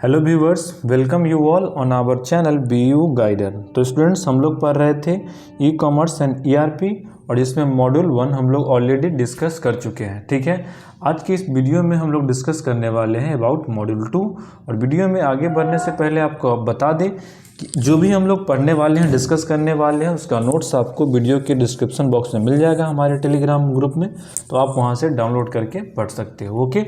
Hello viewers, welcome you all on our channel BU guider. तो students, हम लोग पढ़ रहे थे ई कॉमर्स एंड ERP और इसमें मॉड्यूल 1 हम लोग ऑलरेडी डिस्कस कर चुके हैं। ठीक है, आज की इस वीडियो में हम लोग डिस्कस करने वाले हैं अबाउट मॉड्यूल 2। और वीडियो में आगे बढ़ने से पहले आपको बता दें कि जो भी हम लोग पढ़ने वाले हैं, डिस्कस करने वाले हैं, उसका नोट्स आपको वीडियो के डिस्क्रिप्शन बॉक्स में मिल जाएगा हमारे टेलीग्राम ग्रुप में, तो आप वहाँ से डाउनलोड करके पढ़ सकते हो। ओके,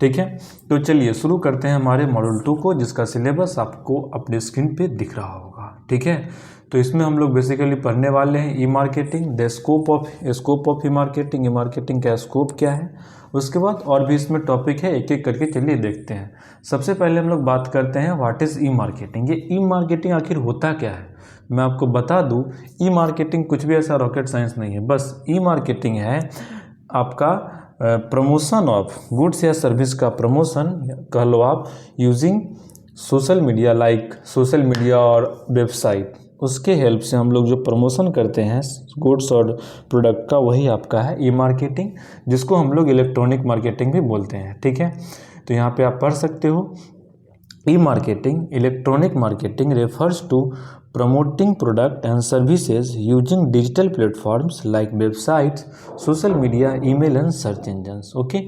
ठीक है। तो चलिए शुरू करते हैं हमारे मॉड्यूल 2 को, जिसका सिलेबस आपको अपने स्क्रीन पे दिख रहा होगा। ठीक है, तो इसमें हम लोग बेसिकली पढ़ने वाले हैं e marketing, the scope of e marketing का स्कोप क्या है, उसके बाद और भी इसमें टॉपिक है, एक एक करके चलिए देखते हैं। सबसे पहले हम लोग बात करते हैं व्हाट इज़ ई मार्केटिंग। ये ई मार्केटिंग आखिर होता क्या है, मैं आपको बता दूं। ई मार्केटिंग कुछ भी ऐसा रॉकेट साइंस नहीं है, बस ई मार्केटिंग है आपका प्रमोशन ऑफ गुड्स या सर्विस का प्रमोशन कह लो आप, using social media, like social media और वेबसाइट, उसके हेल्प से हम लोग जो प्रमोशन करते हैं गुड्स और प्रोडक्ट का, वही आपका है ई मार्केटिंग, जिसको हम लोग इलेक्ट्रॉनिक मार्केटिंग भी बोलते हैं। ठीक है, तो यहाँ पे आप पढ़ सकते हो e marketing, electronic marketing refers to promoting product and services using digital platforms like websites, social media, email and search engines। Okay,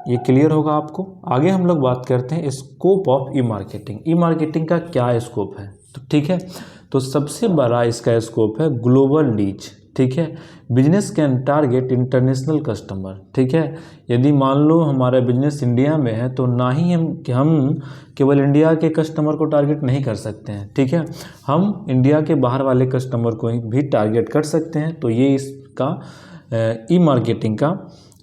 ये क्लियर होगा आपको। आगे हम लोग बात करते हैं scope of e marketing. E marketing का क्या स्कोप है, तो ठीक है, तो सबसे बड़ा इसका स्कोप है ग्लोबल रीच। ठीक है, business can target international customer. ठीक है, यदि मान लो हमारा बिजनेस इंडिया में है, तो ना ही हम केवल इंडिया के कस्टमर को टारगेट नहीं कर सकते हैं। ठीक है, हम इंडिया के बाहर वाले कस्टमर को भी टारगेट कर सकते हैं। तो ये इसका ई मार्केटिंग का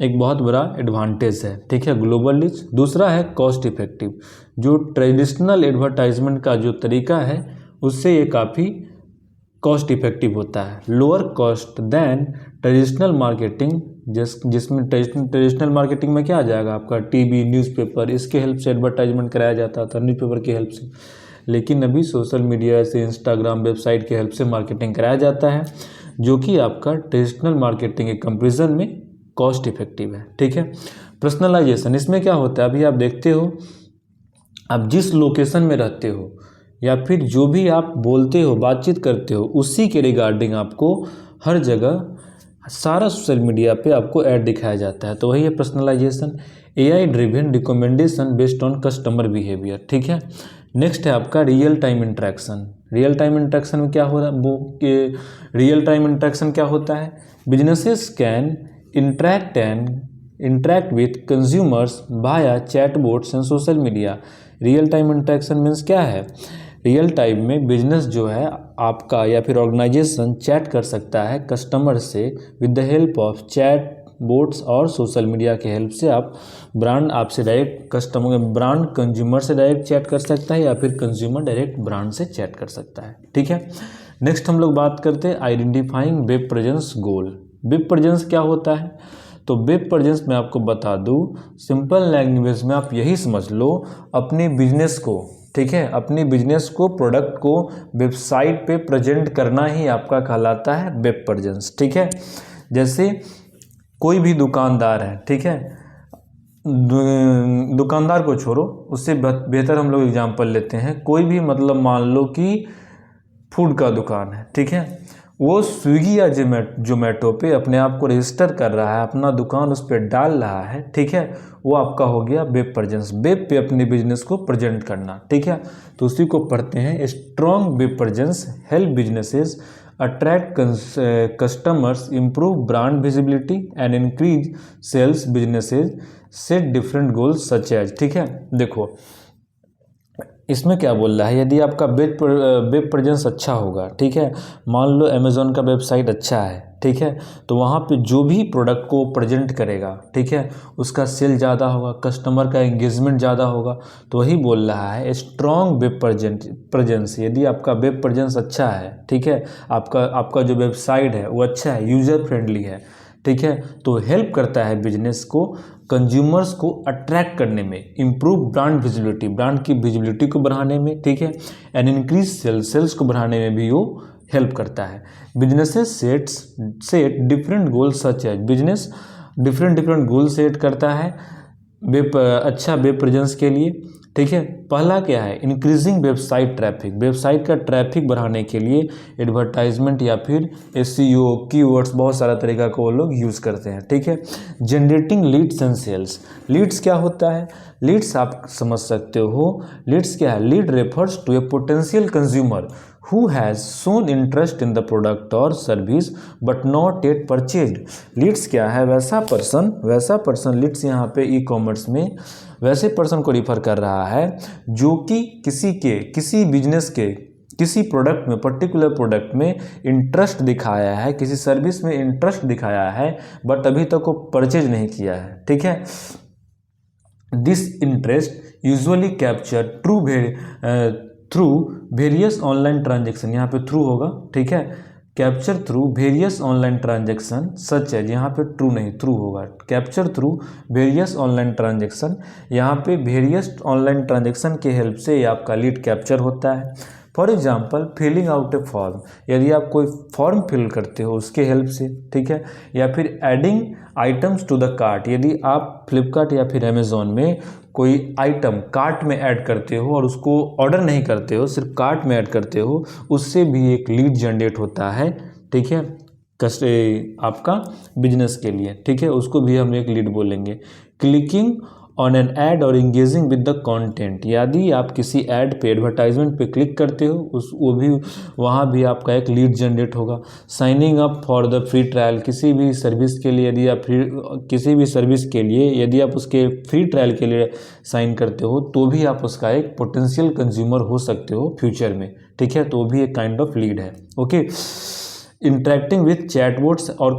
एक बहुत बड़ा एडवांटेज है। ठीक है, ग्लोबल रीच। दूसरा है कॉस्ट इफेक्टिव। जो ट्रेडिशनल एडवर्टाइजमेंट का जो तरीका है, उससे ये काफ़ी कॉस्ट इफेक्टिव होता है, lower cost than traditional marketing, जिसमें ट्रेडिशनल मार्केटिंग में क्या आ जाएगा आपका टीवी, न्यूज़पेपर, इसके हेल्प से एडवर्टाइजमेंट कराया जाता था, न्यूज़पेपर की हेल्प से। लेकिन अभी सोशल मीडिया से, इंस्टाग्राम, वेबसाइट के हेल्प से मार्केटिंग कराया जाता है, जो कि आपका ट्रेडिशनल मार्केटिंग के कंपेरिजन में कॉस्ट इफेक्टिव है। ठीक है, पर्सनलाइजेशन, इसमें क्या होता है, अभी आप देखते हो, आप जिस लोकेशन में रहते हो या फिर जो भी आप बोलते हो, बातचीत करते हो, उसी के रिगार्डिंग आपको हर जगह सारा सोशल मीडिया पे आपको ऐड दिखाया जाता है। तो वही है personalisation. AI driven recommendation based on customer behaviour. ठीक है, नेक्स्ट है आपका real time interaction. Real time interaction में क्या हो रहा है, रियल टाइम इंटरेक्शन क्या होता है, businesses can interact with consumers via chatbots and social media. Real time interaction means क्या है, रियल टाइम में बिजनेस जो है आपका या फिर ऑर्गेनाइजेशन चैट कर सकता है कस्टमर से with the help of chat boats और सोशल मीडिया के हेल्प से। आप ब्रांड आपसे डायरेक्ट कस्टमर, ब्रांड कंज्यूमर से डायरेक्ट चैट कर सकता है या फिर कंज्यूमर डायरेक्ट ब्रांड से चैट कर सकता है। ठीक है, नेक्स्ट हम लोग बात करते हैं आइडेंटिफाइंग वेब प्रेजेंस गोल। वेब प्रेजेंस क्या होता है, तो वेब प्रेजेंस में आपको बता दूं, सिंपल लैंग्वेज में आप यही समझ लो, अपने बिजनेस को, ठीक है, अपनी बिजनेस को, प्रोडक्ट को वेबसाइट पे प्रेजेंट करना ही आपका कहलाता है वेब प्रेजेंस। ठीक है, जैसे कोई भी दुकानदार है, ठीक है, दुकानदार को छोड़ो, उससे बेहतर हम लोग एग्जांपल लेते हैं, कोई भी मतलब मान लो कि फूड का दुकान है, ठीक है, वो स्विगी या जोमेटो पे अपने आप को रजिस्टर कर रहा है, अपना दुकान उस पर डाल रहा है। ठीक है, वो आपका हो गया वेब प्रेजेंस, वेब पे अपने बिजनेस को प्रेजेंट करना। ठीक है, तो उसी को पढ़ते हैं strong web presence help businesses attract customers, improve brand visibility and increase sales. Businesses set different goals such as. ठीक है, देखो इसमें क्या बोल रहा है, यदि आपका वेब प्रेजेंस अच्छा होगा, ठीक है, मान लो अमेज़ॉन का वेबसाइट अच्छा है, ठीक है, तो वहाँ पे जो भी प्रोडक्ट को प्रेजेंट करेगा, ठीक है, उसका सेल ज़्यादा होगा, कस्टमर का एंगेजमेंट ज़्यादा होगा। तो वही बोल रहा है स्ट्रॉन्ग वेब प्रेजेंस। यदि आपका वेब प्रेजेंस अच्छा है, ठीक है, आपका जो वेबसाइट है वो अच्छा है, यूज़र फ्रेंडली है, ठीक है, तो हेल्प करता है बिजनेस को, कंज्यूमर्स को अट्रैक्ट करने में, इम्प्रूव ब्रांड विजिबिलिटी, ब्रांड की विजिबिलिटी को बढ़ाने में, ठीक है, एंड इंक्रीज सेल्स को बढ़ाने में भी वो हेल्प करता है। Businesses set different goals such as, business different goal set करता है अच्छा वेब प्रेजेंस के लिए, ठीक है। पहला क्या है, इंक्रीजिंग वेबसाइट ट्रैफिक, वेबसाइट का ट्रैफिक बढ़ाने के लिए एडवर्टाइजमेंट या फिर एसईओ, कीवर्ड्स, बहुत सारा तरीका को वो लोग यूज़ करते हैं। ठीक है। Generating leads and sales, leads क्या होता है, लीड्स आप समझ सकते हो, लीड्स क्या है, lead refers to a potential consumer who has shown interest in the product or service but not yet purchased। Leads क्या है, वैसा पर्सन लीड्स यहाँ पे ई कॉमर्स में वैसे पर्सन को रिफर कर रहा है जो कि किसी बिजनेस के किसी प्रोडक्ट में, पर्टिकुलर प्रोडक्ट में इंटरेस्ट दिखाया है, किसी सर्विस में इंटरेस्ट दिखाया है बट अभी तक वो परचेज नहीं किया है। ठीक है। This interest usually capture through various online transaction, यहाँ पे थ्रू होगा। ठीक है। Capture through various online transaction such है, यहाँ पे ट्रू नहीं थ्रू होगा। Capture through various online transaction, यहाँ पे वेरियस ऑनलाइन ट्रांजेक्शन के हेल्प से ये आपका लीड कैप्चर होता है। For example filling out a form, यदि आप कोई फॉर्म फिल करते हो उसके हेल्प से। ठीक है। या फिर adding items to the cart, यदि आप फ्लिपकार्ट या फिर अमेजोन में कोई आइटम कार्ट में ऐड करते हो और उसको ऑर्डर नहीं करते हो, सिर्फ कार्ट में ऐड करते हो, उससे भी एक लीड जनरेट होता है। ठीक है। आपका बिजनेस के लिए। ठीक है। उसको भी हम एक लीड बोलेंगे। क्लिकिंग ऑन एन एड और इंगेजिंग विद द कंटेंट, यदि आप किसी ऐड पे, एडवर्टाइजमेंट पे क्लिक करते हो वो भी वहाँ भी आपका एक लीड जनरेट होगा। Signing up for the free trial, किसी भी सर्विस के लिए यदि आप किसी भी सर्विस के लिए यदि आप उसके फ्री ट्रायल के लिए साइन करते हो तो भी आप उसका एक पोटेंशियल कंज्यूमर हो सकते हो फ्यूचर में। ठीक है। तो भी एक काइंड ऑफ लीड है। ओके। इंटरेक्टिंग विथ चैटबोट्स और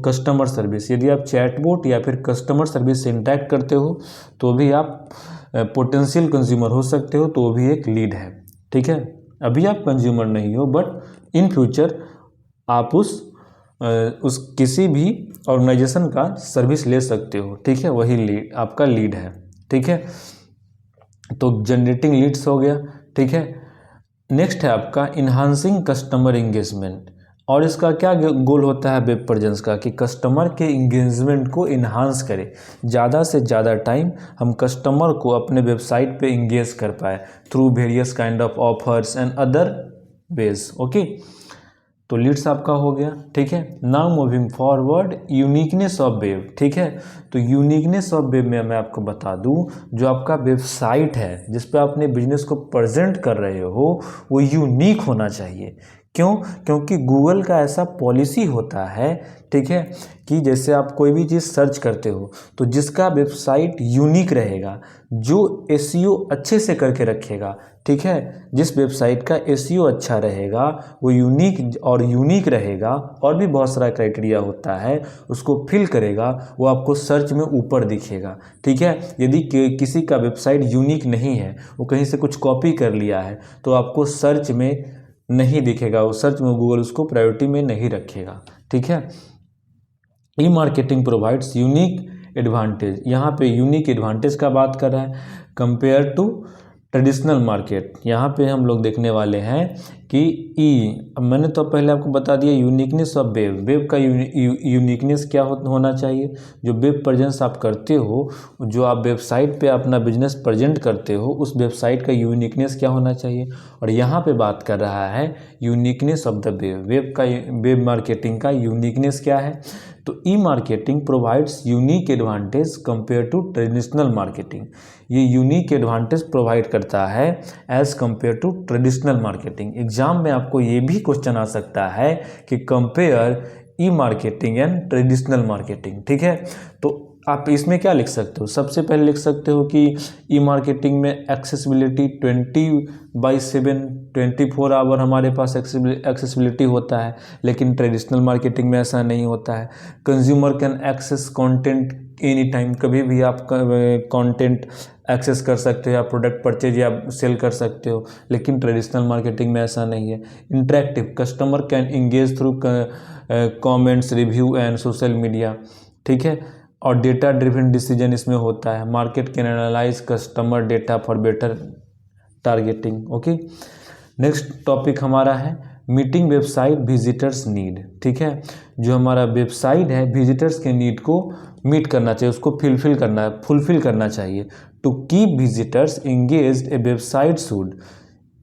कस्टमर सर्विस, यदि आप चैटबोट या फिर कस्टमर सर्विस से इंटरेक्ट करते हो तो भी आप पोटेंशियल कंज्यूमर हो सकते हो, तो भी एक लीड है। ठीक है। अभी आप कंज्यूमर नहीं हो बट इन फ्यूचर आप उस किसी भी ऑर्गेनाइजेशन का सर्विस ले सकते हो। ठीक है। वही लीड आपका लीड है। ठीक है। तो जनरेटिंग लीड्स हो गया। ठीक है। नेक्स्ट है आपका इन्हांसिंग कस्टमर इंगेजमेंट, और इसका क्या गोल होता है वेब प्रेजेंस का, कि कस्टमर के इंगेजमेंट को इन्हांस करें, ज़्यादा से ज़्यादा टाइम हम कस्टमर को अपने वेबसाइट पे इंगेज कर पाए through various kind of offers and other ways. Okay. तो लीड्स आपका हो गया। ठीक है। Now moving forward, uniqueness of web. ठीक है। तो यूनिकनेस ऑफ वेब में मैं आपको बता दूं, जो आपका वेबसाइट है जिस पे आप अपने बिजनेस को प्रेजेंट कर रहे हो वो यूनिक होना चाहिए। क्यों? क्योंकि गूगल का ऐसा पॉलिसी होता है, ठीक है, कि जैसे आप कोई भी चीज़ सर्च करते हो तो जिसका वेबसाइट यूनिक रहेगा, जो एसईओ अच्छे से करके रखेगा, ठीक है, जिस वेबसाइट का एसईओ अच्छा रहेगा वो यूनिक रहेगा, और भी बहुत सारा क्राइटेरिया होता है, उसको फिल करेगा, वो आपको सर्च में ऊपर दिखेगा। ठीक है। यदि किसी का वेबसाइट यूनिक नहीं है, वो कहीं से कुछ कॉपी कर लिया है, तो आपको सर्च में नहीं दिखेगा, वो सर्च में गूगल उसको प्रायोरिटी में नहीं रखेगा। ठीक है। E marketing provides unique advantage, यहाँ पे यूनिक एडवांटेज का बात कर रहा है कंपेयर टू ट्रेडिशनल मार्केट। यहाँ पे हम लोग देखने वाले हैं कि अब मैंने तो पहले आपको बता दिया यूनिकनेस ऑफ वेब का यूनिकनेस क्या होना चाहिए। जो वेब प्रेजेंस आप करते हो, जो आप वेबसाइट पे अपना बिजनेस प्रेजेंट करते हो, उस वेबसाइट का यूनिकनेस क्या होना चाहिए। और यहाँ पे बात कर रहा है uniqueness of the web marketing का यूनिकनेस क्या है। तो e marketing provides unique advantage compare to traditional marketing, ये यूनिक एडवांटेज प्रोवाइड करता है as compare to traditional marketing. Exam में आपको ये भी क्वेश्चन आ सकता है कि compare e marketing and traditional marketing. ठीक है। तो आप इसमें क्या लिख सकते हो, सबसे पहले लिख सकते हो कि ई मार्केटिंग में एक्सेसिबिलिटी 24/7 24 आवर हमारे पास एक्सेसिबिलिटी होता है, लेकिन ट्रेडिशनल मार्केटिंग में ऐसा नहीं होता है। Consumer can access content any time, कभी भी आप कंटेंट एक्सेस कर सकते हो या प्रोडक्ट परचेज या सेल कर सकते हो, लेकिन ट्रेडिशनल मार्केटिंग में ऐसा नहीं है। Interactive, customer can engage through comments, review and social media. ठीक है। और डेटा ड्रिवन डिसीजन इसमें होता है। Market can analyse customer data for better targeting. Okay. Next topic हमारा है मीटिंग वेबसाइट विजिटर्स नीड, ठीक है, जो हमारा वेबसाइट है विजिटर्स के नीड को मीट करना चाहिए, उसको फुलफिल करना चाहिए। To keep visitors engaged a website should,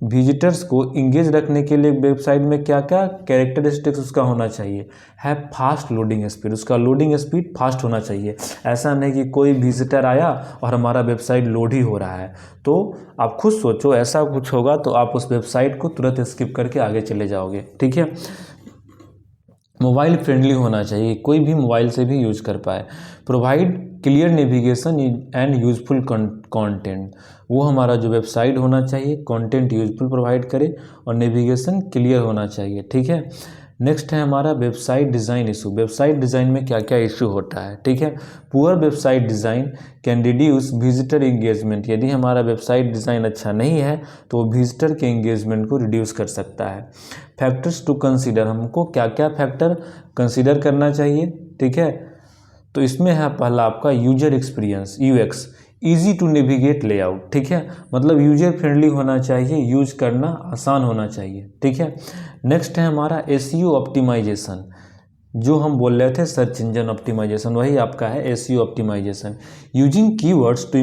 visitors को इंगेज रखने के लिए वेबसाइट में क्या क्या कैरेक्टरिस्टिक्स उसका होना चाहिए, है फास्ट लोडिंग स्पीड, उसका लोडिंग स्पीड फास्ट होना चाहिए। ऐसा नहीं कि कोई विजिटर आया और हमारा वेबसाइट लोड ही हो रहा है, तो आप खुद सोचो ऐसा कुछ होगा तो आप उस वेबसाइट को तुरंत स्किप करके आगे चले जाओगे, ठीक है। मोबाइल फ्रेंडली होना चाहिए, कोई भी मोबाइल से भी यूज कर पाए। Provide clear navigation and useful content, वो हमारा जो वेबसाइट होना चाहिए कंटेंट यूजफुल प्रोवाइड करे और नेविगेशन क्लियर होना चाहिए, ठीक है। नेक्स्ट है हमारा website design issue, website design में क्या क्या इशू होता है, ठीक है। Poor website design can reduce visitor engagement, यदि हमारा वेबसाइट डिज़ाइन अच्छा नहीं है तो वो विजिटर के इंगेजमेंट को रिड्यूस कर सकता है। फैक्टर्स टू कंसीडर, हमको क्या क्या फैक्टर कंसीडर करना चाहिए, ठीक है। तो इसमें है पहला आपका user experience, UX, easy to navigate layout, ठीक है, मतलब यूजर फ्रेंडली होना चाहिए, यूज करना आसान होना चाहिए, ठीक है। नेक्स्ट है हमारा एसईओ ऑप्टिमाइजेशन, जो हम बोल रहे थे सर्च इंजन ऑप्टिमाइजेशन, वही आपका है SEO optimisation. Using keywords to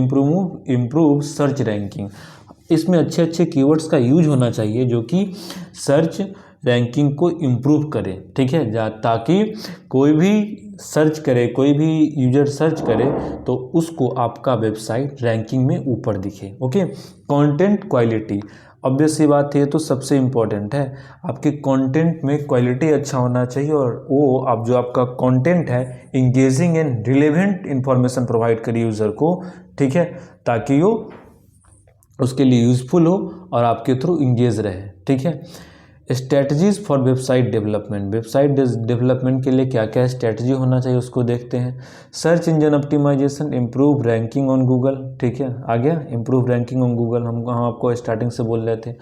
improve search ranking, इसमें अच्छे अच्छे कीवर्ड्स का यूज होना चाहिए जो कि सर्च रैंकिंग को इम्प्रूव करे, ठीक है, ताकि कोई भी सर्च करे, कोई भी यूजर सर्च करे तो उसको आपका वेबसाइट रैंकिंग में ऊपर दिखे, ओके। कंटेंट क्वालिटी, ऑब्वियस सी बात है, तो सबसे इम्पोर्टेंट है, आपके कंटेंट में क्वालिटी अच्छा होना चाहिए और वो आप जो आपका कंटेंट है engaging and relevant information provide करे यूज़र को, ठीक है, ताकि वो उसके लिए यूज़फुल हो और आपके थ्रू इंगेज रहे, ठीक है। Strategies for website development, website development के लिए क्या क्या स्ट्रैटेजी होना चाहिए उसको देखते हैं। Search engine optimisation, improve ranking on Google, ठीक है, आ गया इम्प्रूव रैंकिंग ऑन गूगल, हम आपको स्टार्टिंग से बोल रहे थे।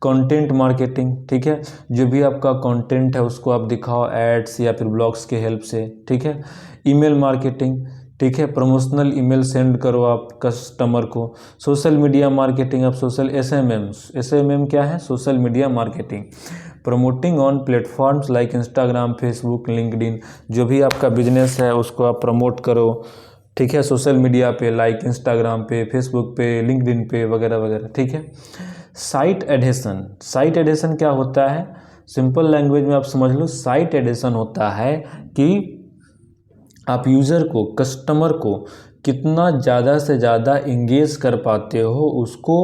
कंटेंट मार्केटिंग, ठीक है, जो भी आपका कंटेंट है उसको आप दिखाओ एड्स या फिर ब्लॉग्स के हेल्प से, ठीक है। ईमेल मार्केटिंग, ठीक है, प्रमोशनल ईमेल सेंड करो आप कस्टमर को। सोशल मीडिया मार्केटिंग, आप सोशल एसएमएम क्या है, social media marketing. Promoting on platforms like Instagram, Facebook, LinkedIn, जो भी आपका बिजनेस है उसको आप प्रमोट करो, ठीक है, सोशल मीडिया पे लाइक इंस्टाग्राम पे, फेसबुक पे, लिंक्डइन पे वगैरह वगैरह, ठीक है। साइट एडेशन, साइट एडेशन क्या होता है, सिंपल लैंग्वेज में आप समझ लो, साइट एडेशन होता है कि आप यूज़र को, कस्टमर को कितना ज़्यादा से ज़्यादा इंगेज कर पाते हो, उसको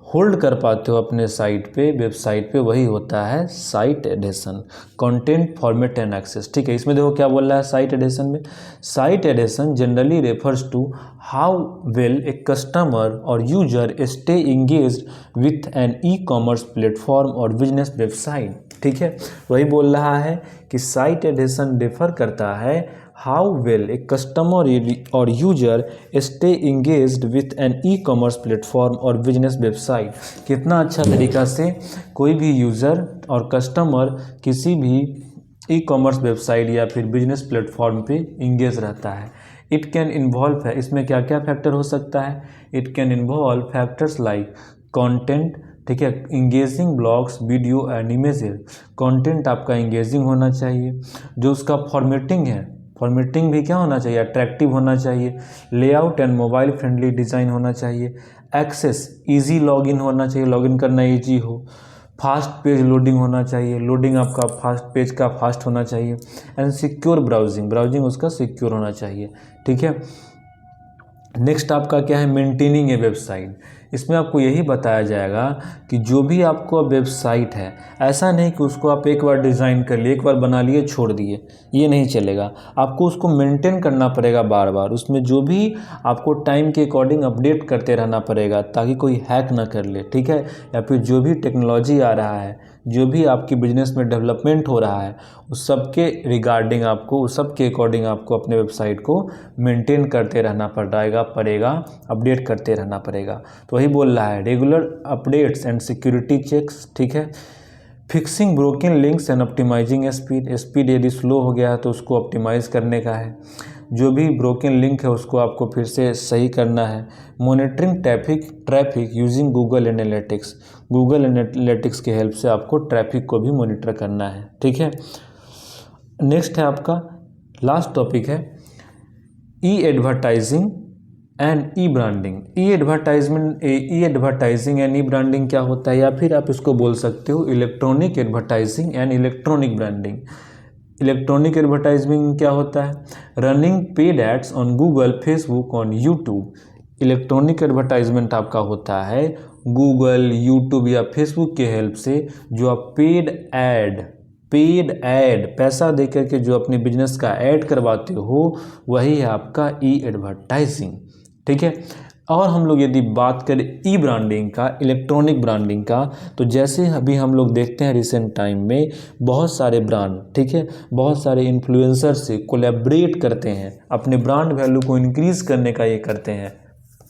होल्ड कर पाते हो अपने साइट पे, वेबसाइट पे, वही होता है site adhesion. Content format and access, ठीक है, इसमें देखो क्या बोल रहा है साइट एडेशन में, site adhesion generally refers to how well a customer और user stay engaged with an e commerce platform और बिजनेस वेबसाइट, ठीक है, वही बोल रहा है कि साइट एडेशन रेफर करता है हाउ वेल ए कस्टमर और user stay engaged with an e commerce platform और बिजनेस वेबसाइट, कितना अच्छा तरीका से कोई भी यूज़र और कस्टमर किसी भी ई कॉमर्स वेबसाइट या फिर बिजनेस प्लेटफॉर्म पे इंगेज रहता है। इट कैन इन्वॉल्व है, इसमें क्या क्या फैक्टर हो सकता है, it can involve factors like content, ठीक है, engaging blogs, video and images, content आपका इंगेजिंग होना चाहिए, जो उसका फॉर्मेटिंग है, फॉर्मेटिंग भी क्या होना चाहिए, अट्रैक्टिव होना चाहिए, layout and mobile friendly design होना चाहिए, एक्सेस इजी लॉगिन होना चाहिए, लॉगिन करना इजी हो, फास्ट पेज लोडिंग होना चाहिए, लोडिंग आपका फास्ट पेज का फास्ट होना चाहिए, एंड सिक्योर ब्राउजिंग, ब्राउजिंग उसका सिक्योर होना चाहिए, ठीक है। नेक्स्ट आपका क्या है, मेंटेनिंग ए वेबसाइट, इसमें आपको यही बताया जाएगा कि जो भी आपको वेबसाइट है, ऐसा नहीं कि उसको आप एक बार डिज़ाइन कर लिए, एक बार बना लिए छोड़ दिए, ये नहीं चलेगा, आपको उसको मेंटेन करना पड़ेगा बार बार, उसमें जो भी आपको टाइम के अकॉर्डिंग अपडेट करते रहना पड़ेगा ताकि कोई हैक ना कर ले, ठीक है, या फिर जो भी टेक्नोलॉजी आ रहा है, जो भी आपकी बिजनेस में डेवलपमेंट हो रहा है, उस सब के रिगार्डिंग आपको, उस सब के अकॉर्डिंग आपको अपने वेबसाइट को मेंटेन करते रहना पड़ेगा, अपडेट करते रहना पड़ेगा। तो वही बोल रहा है regular updates and security checks, ठीक है। Fixing broken links and optimising speed, speed यदि स्लो हो गया है तो उसको ऑप्टिमाइज़ करने का है। जो भी ब्रोकन लिंक है उसको आपको फिर से सही करना है। Monitoring traffic using Google analytics, Google analytics की हेल्प से आपको ट्रैफिक को भी मॉनिटर करना है, ठीक है। नेक्स्ट है आपका लास्ट टॉपिक है e advertising and e branding. E advertising and e branding क्या होता है, या फिर आप इसको बोल सकते हो electronic advertising and electronic branding. Electronic advertising क्या होता है, running paid ads on Google, Facebook, on YouTube. Electronic advertisement आपका होता है गूगल, यूट्यूब या फेसबुक के हेल्प से जो आप पेड ऐड पैसा दे करके जो अपने बिजनेस का ऐड करवाते हो, वही है आपका ई एडवर्टाइजिंग, ठीक है। और हम लोग यदि बात करें ई ब्रांडिंग का, इलेक्ट्रॉनिक ब्रांडिंग का, तो जैसे अभी हम लोग देखते हैं रिसेंट टाइम में बहुत सारे ब्रांड, ठीक है, बहुत सारे इन्फ्लुएंसर से कोलैबोरेट करते हैं, अपने ब्रांड वैल्यू को इंक्रीज करने का ये करते हैं,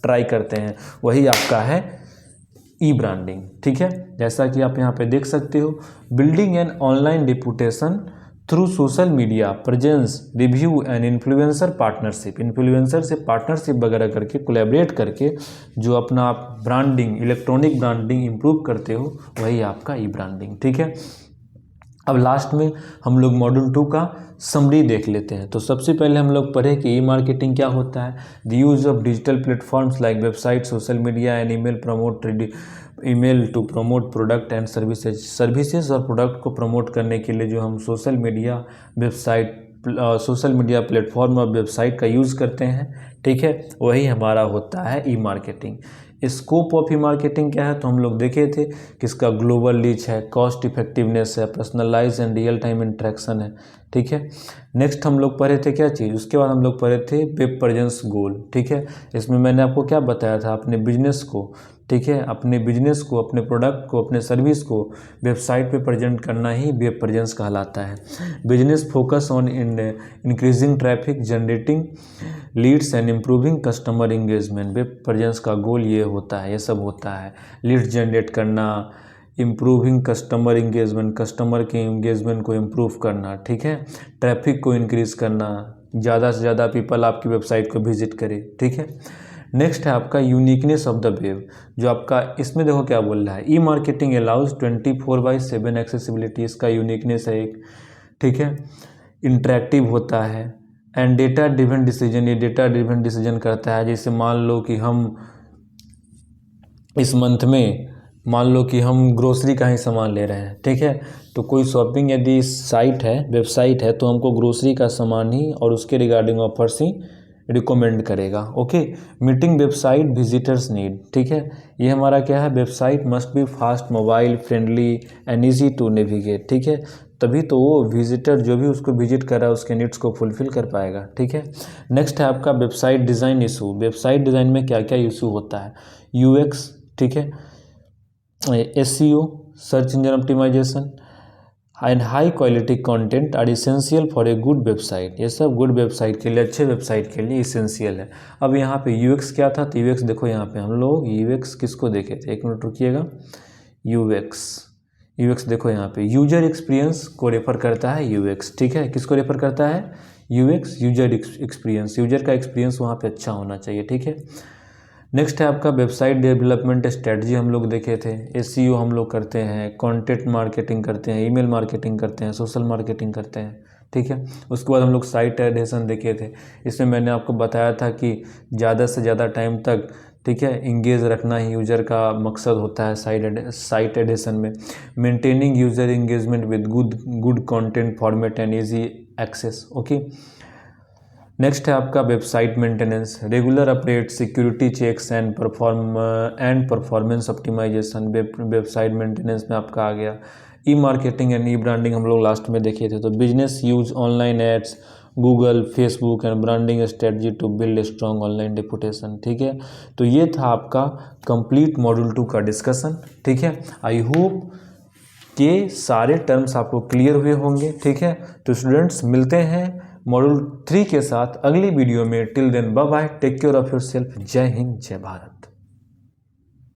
ट्राई करते हैं, वही आपका है ई ब्रांडिंग, ठीक है। जैसा कि आप यहाँ पे देख सकते हो, building an online reputation through social media presence, review and influencer partnership. Influencer से पार्टनरशिप वगैरह करके कोलैबोरेट करके जो अपना आप ब्रांडिंग, इलेक्ट्रॉनिक ब्रांडिंग इंप्रूव करते हो, वही आपका ई ब्रांडिंग, ठीक है। अब लास्ट में हम लोग मॉड्यूल 2 का समरी देख लेते हैं। तो सबसे पहले हम लोग पढ़े कि ई मार्केटिंग क्या होता है। The use of digital platforms like website, social media and email to promote product and services और प्रोडक्ट को प्रमोट करने के लिए जो हम सोशल मीडिया प्लेटफॉर्म और वेबसाइट का यूज़ करते हैं, ठीक है, वही हमारा होता है e marketing. Scope of e marketing क्या है, तो हम लोग देखे थे कि इसका ग्लोबल रीच है, कॉस्ट इफेक्टिवनेस है, personalize and real time interaction है, ठीक है। नेक्स्ट हम लोग पढ़े थे क्या चीज़, उसके बाद हम लोग पढ़े थे वेब प्रेजेंस गोल, ठीक है। इसमें मैंने आपको क्या बताया था, अपने बिजनेस को, ठीक है, अपने बिजनेस को, अपने प्रोडक्ट को, अपने सर्विस को वेबसाइट पे प्रेजेंट करना ही वेब प्रेजेंस कहलाता है। Business focus on increasing traffic, generating leads and improving customer engagement. Web presence का गोल ये होता है, ये सब होता है, लीड्स जनरेट करना, इम्प्रूविंग कस्टमर इंगेजमेंट, कस्टमर के इंगेजमेंट को इम्प्रूव करना, ठीक है, ट्रैफिक को इंक्रीज़ करना, ज़्यादा से ज़्यादा पीपल आपकी वेबसाइट को विजिट करे, ठीक है। नेक्स्ट है आपका यूनिकनेस ऑफ द वेब, जो आपका इसमें देखो क्या बोल रहा है, ई मार्केटिंग अलाउज 24/7 एक्सेसिबिलिटी, इसका यूनिकनेस है एक, ठीक है, इंटरेक्टिव होता है एंड डेटा ड्रिवन डिसीजन, ये डेटा ड्रिवन डिसीजन करता है। जैसे मान लो कि हम इस मंथ में मान लो कि हम ग्रोसरी का ही सामान ले रहे हैं, ठीक है, तो कोई शॉपिंग यदि साइट है, वेबसाइट है, तो हमको ग्रोसरी का सामान ही और उसके रिगार्डिंग ऑफर्स ही रिकमेंड करेगा, okay. Meeting website visitors need, ठीक है, ये हमारा क्या है, website must be fast, mobile friendly and easy to navigate, ठीक है, तभी तो वो विजिटर जो भी उसको विजिट कर रहा है उसके नीड्स को फुलफिल कर पाएगा, ठीक है। नेक्स्ट है आपका website design issue. Website design में क्या क्या इशू होता है, यूएक्स, ठीक है, SEO, search engine optimisation and high quality content are essential for a good website. ये सब गुड वेबसाइट के लिए, अच्छे वेबसाइट के लिए इसेंशियल है। अब यहाँ पे यूएक्स क्या था, तो यूएक्स देखो यहाँ पे हम लोग यूएक्स किसको देखे थे, एक मिनट रुकिएगा, यूएक्स देखो यहाँ पे यूजर एक्सपीरियंस को रेफर करता है यूएक्स, ठीक है, किसको रेफर करता है, यूएक्स, यूजर एक्सपीरियंस, यूजर का एक्सपीरियंस वहाँ पे अच्छा होना चाहिए, ठीक है। नेक्स्ट है आपका वेबसाइट डेवलपमेंट स्ट्रेटजी, हम लोग देखे थे, SEO हम लोग करते हैं, कंटेंट मार्केटिंग करते हैं, ईमेल मार्केटिंग करते हैं, सोशल मार्केटिंग करते हैं, ठीक है। उसके बाद हम लोग साइट एडिशन देखे थे, इसमें मैंने आपको बताया था कि ज़्यादा से ज़्यादा टाइम तक, ठीक है, इंगेज रखना ही यूज़र का मकसद होता है साइट एडिशन में। Maintaining user engagement with good content format and easy access, okay. Next है आपका website maintenance, regular update, security checks and performance optimisation. Website maintenance में आपका आ गया e marketing and e branding, हम लोग लास्ट में देखे थे। तो business use online ads, Google, Facebook and branding strategy to build a strong online reputation, ठीक है। तो ये था आपका कंप्लीट मॉड्यूल 2 का डिस्कशन, ठीक है। आई होप के सारे टर्म्स आपको क्लियर हुए होंगे, ठीक है। तो स्टूडेंट्स मिलते हैं मॉड्यूल 3 के साथ अगली वीडियो में। Till then bye bye, take care of yourself, जय हिंद, जय भारत।